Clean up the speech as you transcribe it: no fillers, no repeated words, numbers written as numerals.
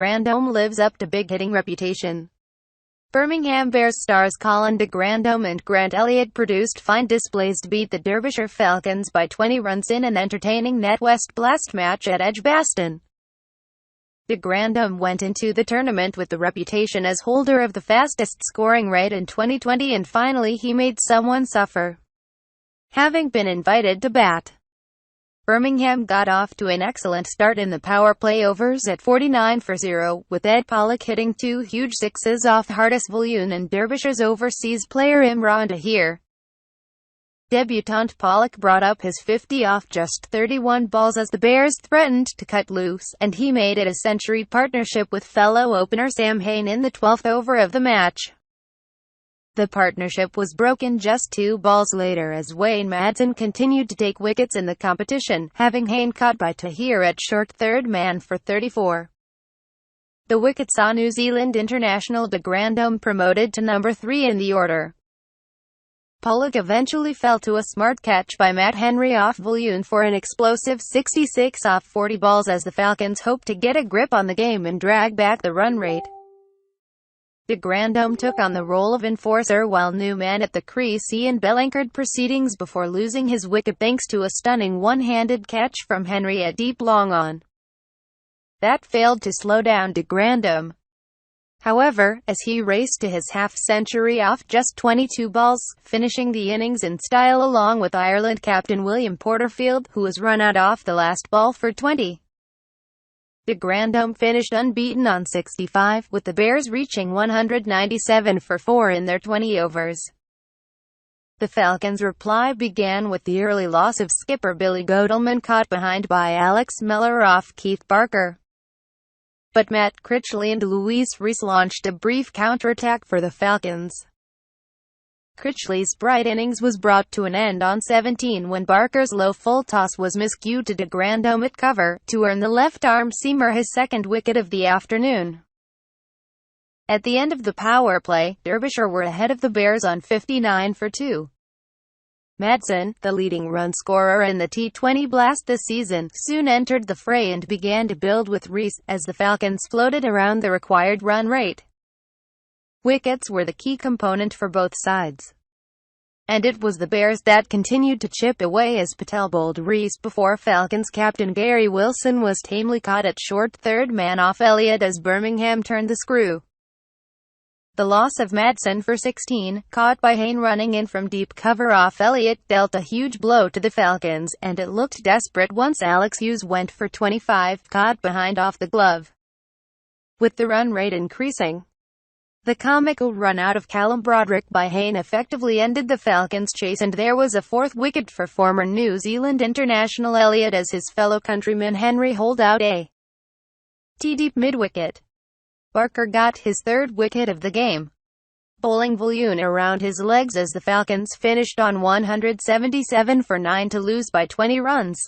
Grandhomme lives up to big hitting reputation. Birmingham Bears stars Colin de Grandhomme and Grant Elliott produced fine displays to beat the Derbyshire Falcons by 20 runs in an entertaining NatWest Blast match at Edgbaston. De Grandhomme went into the tournament with the reputation as holder of the fastest scoring rate in 2020, and finally he made someone suffer. Having been invited to bat, Birmingham got off to an excellent start in the power play overs at 49 for 0, with Ed Pollock hitting 2 huge sixes off Hardis Viljoen and Derbyshire's overseas player Imran Tahir. Debutant Pollock brought up his 50 off just 31 balls as the Bears threatened to cut loose, and he made it a century partnership with fellow opener Sam Hain in the 12th over of the match. The partnership was broken just 2 balls later as Wayne Madsen continued to take wickets in the competition, having Hain caught by Tahir at short third man for 34. The wicket saw New Zealand international de Grandhomme promoted to number 3 in the order. Pollock eventually fell to a smart catch by Matt Henry off Viljoen for an explosive 66 off 40 balls as the Falcons hoped to get a grip on the game and drag back the run rate. De Grandhomme took on the role of enforcer while new man at the crease Ian Bell anchored proceedings before losing his wicket thanks to a stunning one-handed catch from Henry at deep long on. That failed to slow down de Grandhomme, however, as he raced to his half-century off just 22 balls, finishing the innings in style along with Ireland captain William Porterfield, who was run out off the last ball for 20. De Grandhomme finished unbeaten on 65, with the Bears reaching 197 for 4 in their 20 overs. The Falcons' reply began with the early loss of skipper Billy Godelman, caught behind by Alex Miller off Keith Barker. But Matt Critchley and Luis Reese launched a brief counterattack for the Falcons. Critchley's bright innings was brought to an end on 17 when Barker's low full toss was miscued to de Grandhomme at cover, to earn the left-arm seamer his second wicket of the afternoon. At the end of the power play, Derbyshire were ahead of the Bears on 59 for 2. Madsen, the leading run scorer in the T20 Blast this season, soon entered the fray and began to build with Reese, as the Falcons floated around the required run rate. Wickets were the key component for both sides, and it was the Bears that continued to chip away as Patel bowled Reese before Falcons captain Gary Wilson was tamely caught at short third man off Elliott as Birmingham turned the screw. The loss of Madsen for 16, caught by Hain running in from deep cover off Elliott, dealt a huge blow to the Falcons, and it looked desperate once Alex Hughes went for 25, caught behind off the glove. With the run rate increasing, the comical run out of Callum Broderick by Hain effectively ended the Falcons' chase, and there was a 4th wicket for former New Zealand international Elliott as his fellow countryman Henry holed out a deep mid-wicket. Barker got his 3rd wicket of the game, bowling Viljoen around his legs as the Falcons finished on 177 for 9 to lose by 20 runs.